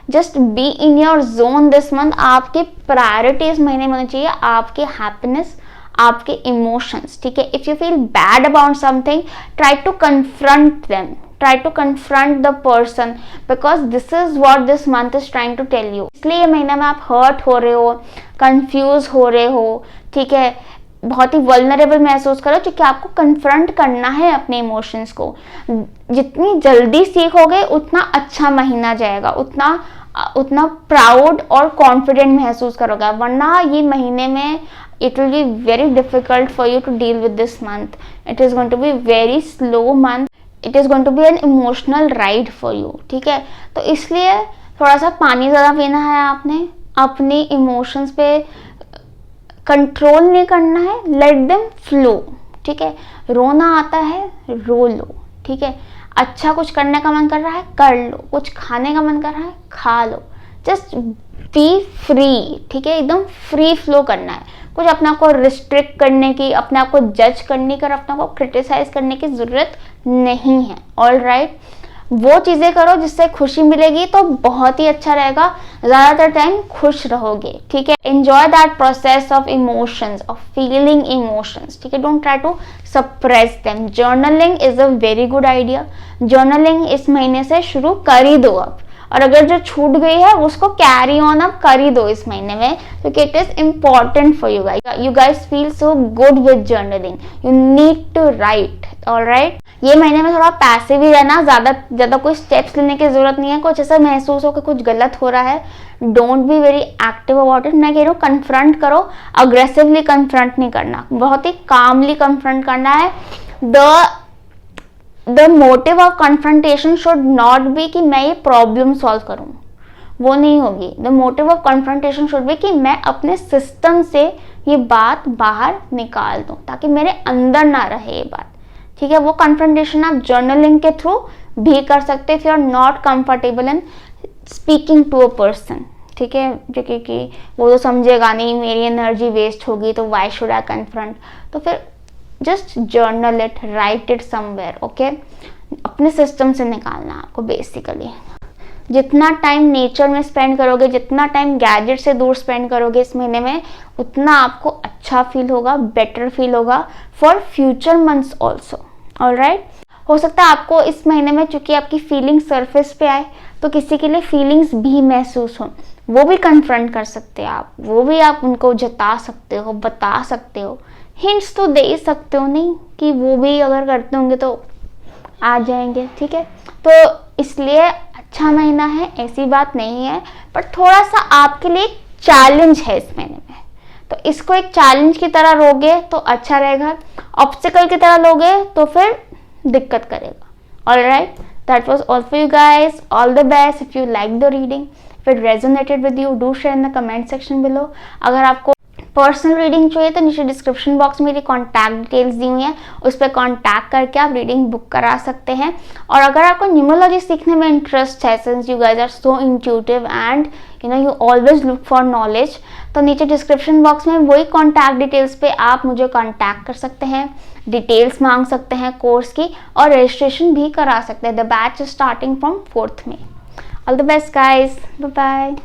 just be in your zone this month. आपकी प्रायोरिटी इस महीने में होनी चाहिए आपकी हैप्पीनेस, आपके इमोशंस, ठीक है। If you feel bad about something try to confront them, try to confront the person because this is what this month is trying to tell you। इसलिए ये महीना में आप हर्ट हो रहे हो, कंफ्यूज हो रहे हो, ठीक है, बहुत ही वल्नरेबल महसूस करो, क्योंकि आपको कन्फ्रंट करना है अपने इमोशंस को। जितनी जल्दी सीखोगे उतना अच्छा महीना जाएगा, उतना प्राउड और कॉन्फिडेंट महसूस करोगे, वरना ये महीने में it will be very difficult for you to deal with this month। it is going to be very slow month, it is going to be an emotional ride for you, ठीक है। तो इसलिए थोड़ा सा पानी ज़्यादा पीना है आपने, अपने इमोशंस पे कंट्रोल नहीं करना है, लेट देम फ्लो, ठीक है। रोना आता है रो लो, ठीक है। अच्छा कुछ करने का मन कर रहा है कर लो, कुछ खाने का मन कर रहा है खा लो, जस्ट बी फ्री, ठीक है। एकदम फ्री फ्लो करना है, कुछ अपने आप को रिस्ट्रिक्ट करने की, अपने आप को जज करने की और अपने आप को क्रिटिसाइज करने की जरूरत नहीं है। ऑल राइट, वो चीजें करो जिससे खुशी मिलेगी तो बहुत ही अच्छा रहेगा, ज्यादातर टाइम खुश रहोगे, ठीक है। Enjoy that process of emotions, of feeling emotions, ठीक है। Don't try to suppress them. Journaling is a very good idea. Journaling इस महीने से शुरू कर ही दो आप, और अगर जो छूट गई है उसको कैरी ऑन अप कर ही दो इस महीने में, क्योंकि it is important for you guys. You guys feel so good with journaling, you need to write. Alright, ये महीने में थोड़ा पैसिव ही रहना, ज्यादा कोई स्टेप्स लेने की जरूरत नहीं है। कुछ ऐसा महसूस हो कि कुछ गलत हो रहा है, don't be very active about it. मैं कह रही हूँ कन्फ्रंट करो, अग्रेसिवली कन्फ्रंट नहीं करना, बहुत ही कामली कन्फ्रंट करना है। The motive of confrontation should not be कि मैं ये प्रॉब्लम सॉल्व करूं, वो नहीं होगी। The motive of confrontation should be कि मैं अपने सिस्टम से ये बात बाहर निकाल दूं ताकि मेरे अंदर ना रहे ये बात, ठीक है। वो कन्फ्रंटेशन आप जर्नलिंग के थ्रू भी कर सकते if you are not comfortable in speaking to a person, ठीक है, जो कि वो तो समझेगा नहीं, मेरी एनर्जी वेस्ट होगी, तो why should I confront। तो फिर just journal it, right it somewhere, okay. अपने सिस्टम से निकालना आपको बेसिकली। जितना टाइम नेचर में स्पेंड करोगे, जितना टाइम गैजेट से दूर स्पेंड करोगे इस महीने में, उतना आपको अच्छा फील होगा, बेटर फील होगा for future months also. Alright, हो सकता है आपको इस महीने में, चूंकि आपकी फीलिंग्स सरफेस पे आए, तो किसी के लिए फीलिंग्स भी महसूस हो, वो भी कन्फ्रंट कर सकते हैं आप, वो भी आप उनको जता सकते हो, बता सकते हो, हिंट्स तो दे ही सकते हो, नहीं कि वो भी अगर करते होंगे तो आ जाएंगे, ठीक है। तो इसलिए अच्छा महीना है, ऐसी बात नहीं है, पर थोड़ा सा आपके लिए चैलेंज है इस महीने में, तो इसको एक चैलेंज की तरह लोगे तो अच्छा रहेगा, ऑब्स्टिकल की तरह लोगे तो फिर दिक्कत करेगा। Alright, that was all for you guys, all the best. If you like the reading, if it resonated with you, do share in the comment section below. अगर आपको पर्सनल रीडिंग चाहिए तो नीचे डिस्क्रिप्शन बॉक्स में मेरी contact details दी हुई हैं, उस पर कॉन्टैक्ट करके आप रीडिंग बुक करा सकते हैं। और अगर आपको न्यूमरोलॉजी सीखने में इंटरेस्ट है, since you guys are so intuitive and you always look for knowledge, तो नीचे डिस्क्रिप्शन बॉक्स में वही कॉन्टैक्ट डिटेल्स पे आप मुझे कॉन्टैक्ट कर सकते हैं, डिटेल्स मांग सकते हैं कोर्स की, और रजिस्ट्रेशन भी करा सकते हैं। The batch starting from 4th May। All the best guys, bye bye.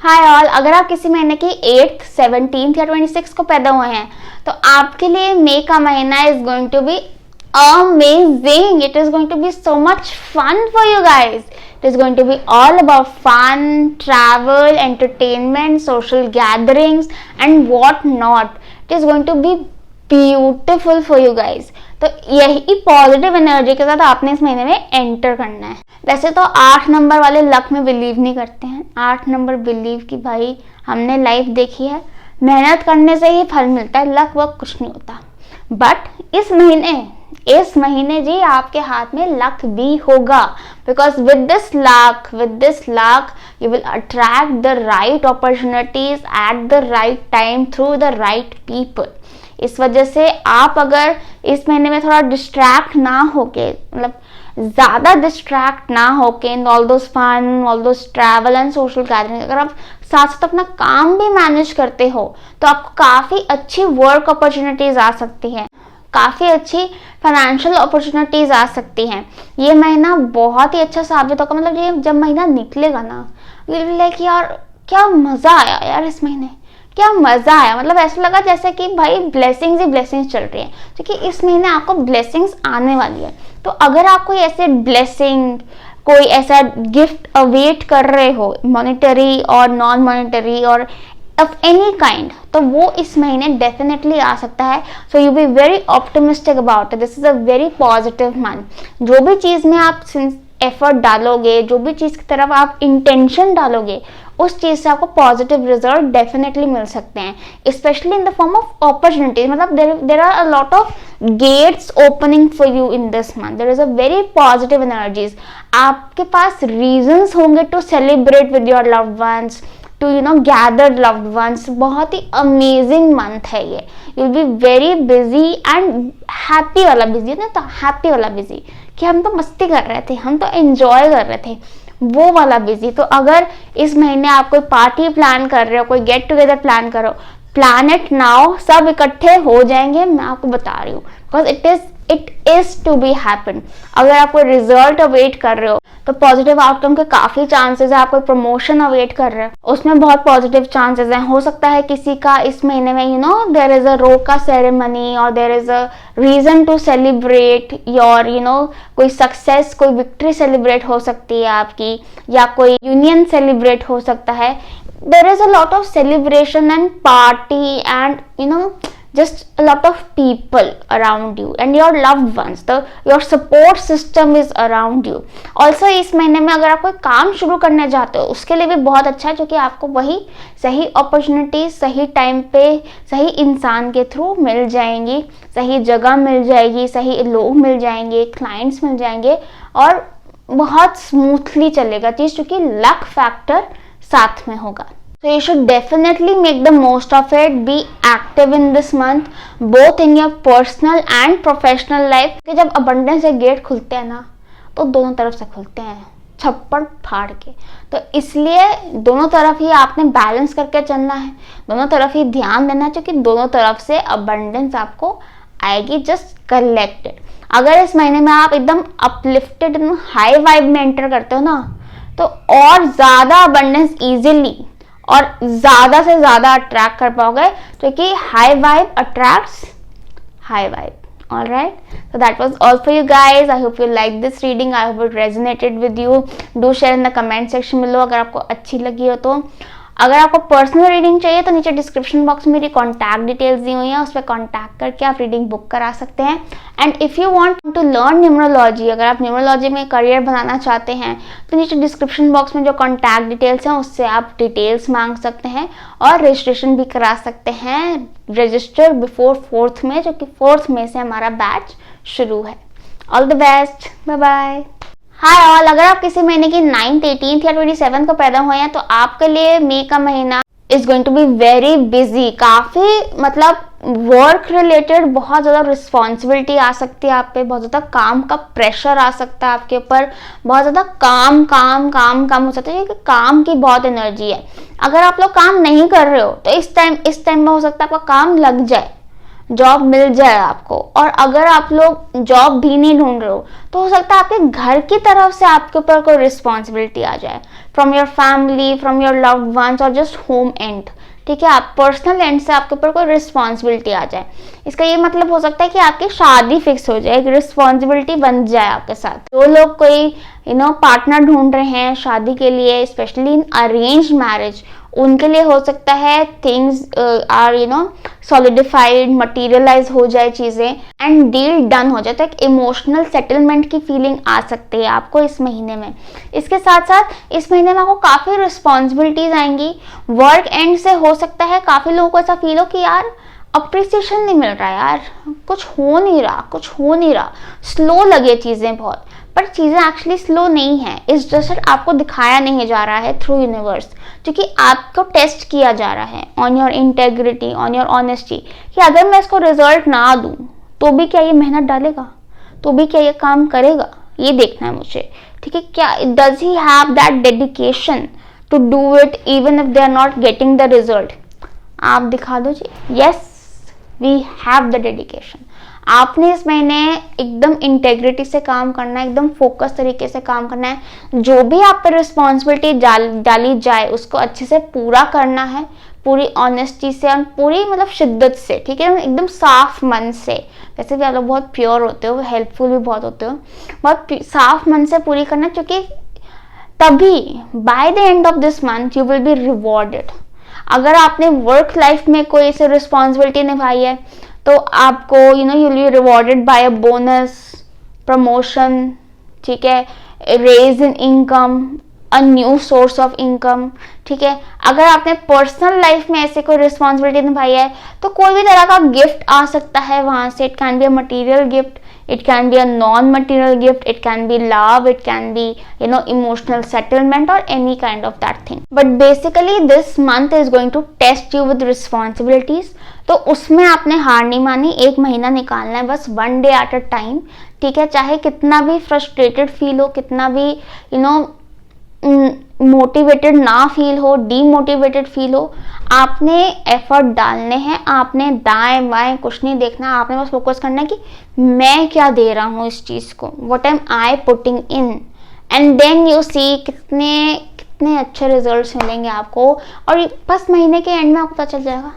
Hi all, अगर आप किसी महीने की 8th, 17th या 26 को पैदा हुए हैं तो आपके लिए मई का महीना is going to be amazing. It is going to be so much fun for you guys. It is going to be all about fun, travel, entertainment, social gatherings and what not. It is going to be beautiful for you guys. तो यही positive energy के साथ आपने इस महीने में enter करना है। वैसे तो 8 नंबर वाले लक में बिलीव नहीं करते हैं, 8 नंबर बिलीव कि भाई हमने लाइफ देखी है, मेहनत करने से ही फल मिलता है, लक वक कुछ नहीं होता। बट इस महीने जी आपके हाथ में लक भी होगा, because with this luck you will attract the right opportunities at the right time through the right people. इस वजह से आप अगर इस महीने में थोड़ा डिस्ट्रैक्ट ना होके, मतलब ज्यादा डिस्ट्रैक्ट ना होके in all those fun, all those travel and social gathering, अगर आप साथ साथ अपना काम भी मैनेज करते हो तो आपको काफी अच्छी वर्क अपॉर्चुनिटीज आ सकती है, काफी अच्छी फाइनेंशियल अपॉर्चुनिटीज आ सकती हैं। ये महीना बहुत ही अच्छा साबित होगा, मतलब ये जब महीना निकलेगा ना, लाइक यार क्या मजा आया यार, इस महीने क्या मजा आया, मतलब ऐसा लगा जैसे कि भाई ब्लेसिंग्स ही ब्लेसिंग्स चल रही है, क्योंकि इस महीने आपको ब्लेसिंग्स आने वाली है। तो अगर आप कोई ऐसे ब्लेसिंग, कोई ऐसा गिफ्ट अवेट कर रहे हो, मॉनेटरी और नॉन मॉनेटरी और ऑफ एनी काइंड, तो वो इस महीने डेफिनेटली आ सकता है। So you be very optimistic about it, this is a very positive month. जो भी चीज में आप एफर्ट डालोगे, जो भी चीज की तरफ आप इंटेंशन डालोगे, उस चीज से आपको पॉजिटिव रिजल्ट डेफिनेटली मिल सकते हैं, specially in the form of opportunities. मतलब there are a lot of gates opening for you in this month, there is a very positive energies. आपके पास रीजंस होंगे to celebrate with your loved ones, to gather loved ones. बहुत ही amazing month है ये। You will be very busy and happy वाला busy, ना तो हैप्पी वाला बिजी कि हम तो मस्ती कर रहे थे, हम तो एंजॉय कर रहे थे, वो वाला बिजी। तो अगर इस महीने आप कोई पार्टी प्लान कर रहे हो, कोई गेट टुगेदर प्लान करो, प्लान इट नाउ, सब इकट्ठे हो जाएंगे, मैं आपको बता रही हूँ, because it is to be happen. अगर आप कोई रिजल्ट अवेट कर रहे हो तो पॉजिटिव आउटकम के काफी चांसेस है। आप कोई प्रमोशन अवेट कर रहे हो, उसमें बहुत पॉजिटिव चांसेस हैं। हो सकता है किसी का इस महीने में there is a roka ceremony और there is a reason to celebrate your कोई सक्सेस, कोई विक्ट्री सेलिब्रेट हो सकती है आपकी, या कोई यूनियन सेलिब्रेट हो सकता है। there is a lot of celebration and party and just a lot of people around you and your loved ones, your support system is around you also। इस महीने में अगर आप कोई काम शुरू करना चाहते हो उसके लिए भी बहुत अच्छा है, क्योंकि आपको वही सही अपॉर्चुनिटी सही टाइम पे सही इंसान के थ्रू मिल जाएंगी, सही जगह मिल जाएगी, सही लोग मिल जाएंगे, क्लाइंट्स मिल जाएंगे और बहुत स्मूथली चलेगा चीज, क्योंकि लक फैक्टर साथ में होगा। So you should definitely make the most of it. Be active in this month, both in your personal and professional life. कि जब abundance के गेट खुलते हैं ना, तो दोनों तरफ से खुलते हैं, छप्पड़ फाड़ के। तो इसलिए दोनों तरफ ही आपने बैलेंस करके चलना है, दोनों तरफ ही ध्यान देना है, क्योंकि दोनों तरफ से abundance आपको आएगी। Just collect it. अगर इस महीने में आप एकदम अपलिफ्टेड हाई वाइब में एंटर करते हो ना, तो और ज़्यादा अबंडेंस इजीली और ज़्यादा से ज़्यादा अट्रैक्ट कर पाओगे, क्योंकि high vibe attracts high vibe. All right, so that was all for you guys. I hope you liked this reading. I hope it resonated with you. Do share in the comment section below अगर आपको अच्छी लगी हो तो. अगर आपको personal reading चाहिए तो नीचे डिस्क्रिप्शन बॉक्स में मेरी कॉन्टैक्ट डिटेल्स दी हुई हैं, उस पर कॉन्टैक्ट करके आप रीडिंग बुक करा सकते हैं. And if you want to learn numerology, अगर आप न्यूमरोलॉजी में करियर बनाना चाहते हैं तो नीचे डिस्क्रिप्शन बॉक्स में जो कॉन्टैक्ट डिटेल्स हैं उससे आप डिटेल्स मांग सकते हैं और रजिस्ट्रेशन भी करा सकते हैं. रजिस्टर बिफोर 4th में, जो कि 4th में से हमारा बैच शुरू है. All the best, bye bye. Hi all, अगर आप किसी महीने की 9th, 18th या 27th को पैदा हुए हैं तो आपके लिए मई का महीना is going to be very busy. काफ़ी मतलब वर्क रिलेटेड बहुत ज़्यादा रिस्पॉन्सिबिलिटी आ सकती है आप पे, बहुत ज़्यादा काम का प्रेशर आ सकता है आपके ऊपर, बहुत ज़्यादा काम काम काम काम हो सकता है, क्योंकि काम की बहुत एनर्जी है. अगर आप लोग काम नहीं कर रहे हो तो इस टाइम में हो सकता है आपका काम लग जाए, जॉब मिल जाए आपको. और अगर आप लोग जॉब भी नहीं ढूंढ रहे हो तो हो सकता है आपके घर की तरफ से आपके ऊपर कोई रिस्पॉन्सिबिलिटी आ जाए, from your family, from your loved once, और जस्ट होम एंड. ठीक है, आप पर्सनल एंड से आपके ऊपर कोई रिस्पॉन्सिबिलिटी आ जाए. इसका ये मतलब हो सकता है कि आपकी शादी फिक्स हो जाए, एक रिस्पॉन्सिबिलिटी बन जाए आपके साथ. जो लोग कोई पार्टनर ढूंढ रहे हैं शादी के लिए, स्पेशली इन अरेंज मैरिज, उनके लिए हो सकता है थिंग्स आर सॉलिडिफाइड, मटीरियलाइज हो जाए चीज़ें एंड डील डन हो जाए. तो एक इमोशनल सेटलमेंट की फीलिंग आ सकती है आपको इस महीने में. इसके साथ साथ इस महीने में आपको काफ़ी रिस्पॉन्सिबिलिटीज आएंगी. वर्क एंड से हो सकता है काफ़ी लोगों को ऐसा फील हो कि यार अप्रिसिएशन नहीं मिल रहा, यार कुछ हो नहीं रहा, स्लो लगे चीज़ें बहुत. पर चीज़ें एक्चुअली स्लो नहीं है, इस जस्ट आपको दिखाया नहीं जा रहा है थ्रू यूनिवर्स, क्योंकि आपको टेस्ट किया जा रहा है on your integrity, on your honesty, कि अगर मैं इसको रिजल्ट ना दूं तो भी क्या ये मेहनत डालेगा, तो भी क्या ये काम करेगा, ये देखना है मुझे. ठीक है, क्या does he have that dedication to do it even if they are not getting the result. आप दिखा दो जी, yes we have the dedication. आपने इस महीने एकदम इंटेग्रिटी से काम करना है, एकदम फोकस तरीके से काम करना है. जो भी आप पर रिस्पॉन्सिबिलिटी डाली जाए उसको अच्छे से पूरा करना है, पूरी ऑनेस्टी से और पूरी मतलब शिद्दत से. ठीक है, एकदम साफ मन से. वैसे भी आप लोग बहुत प्योर होते हो, हेल्पफुल भी बहुत होते हो, बहुत साफ मन से पूरी करना, क्योंकि तभी bye the end of this month you will be rewarded. अगर आपने वर्क लाइफ में कोई ऐसी रिस्पॉन्सिबिलिटी निभाई है तो आपको you will be rewarded by a bonus, promotion. ठीक है, raise in income, a new source of income. ठीक है, अगर आपने पर्सनल लाइफ में ऐसे कोई रिस्पॉन्सिबिलिटी निभाई है तो कोई भी तरह का गिफ्ट आ सकता है वहां से. It can be a material gift, it can be a non-material gift, it can be love, it can be emotional settlement or any kind of that thing. But basically this month is going to test you with responsibilities. तो उसमें आपने हार नहीं मानी, एक महीना निकालना है बस, 1 day at a time. ठीक है, चाहे कितना भी फ्रस्ट्रेटेड फील हो, कितना भी मोटिवेटेड ना फील हो, डीमोटिवेटेड फील हो, आपने एफर्ट डालने हैं. आपने दाएं बाएं कुछ नहीं देखना, आपने बस फोकस करना है कि मैं क्या दे रहा हूँ इस चीज़ को, what am I putting in, and then you see कितने अच्छे रिजल्ट्स मिलेंगे आपको. और बस महीने के एंड में आपको पता चल जाएगा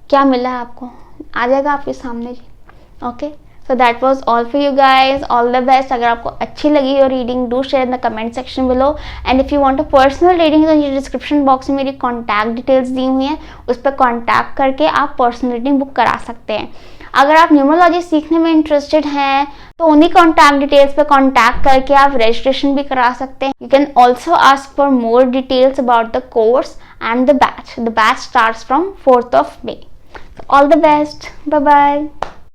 क्या मिला है, आपको आ जाएगा आपके सामने जी. Okay, So that was all for you guys. All the best. अगर आपको अच्छी लगी हो reading, do share in the comment section below. And if you want a personal reading तो नीचे डिस्क्रिप्शन बॉक्स में मेरी कॉन्टैक्ट डिटेल्स दी हुई हैं, उस पर कॉन्टैक्ट करके आप पर्सनल रीडिंग बुक करा सकते हैं. अगर आप न्यूमरोलॉजी सीखने में इंटरेस्टेड हैं तो उन्हीं कॉन्टैक्ट डिटेल्स पे कॉन्टैक्ट करके आप रजिस्ट्रेशन भी करा सकते हैं. You can also ask for more details about the course and the batch. The batch starts from 4th of May. All the best. Bye bye.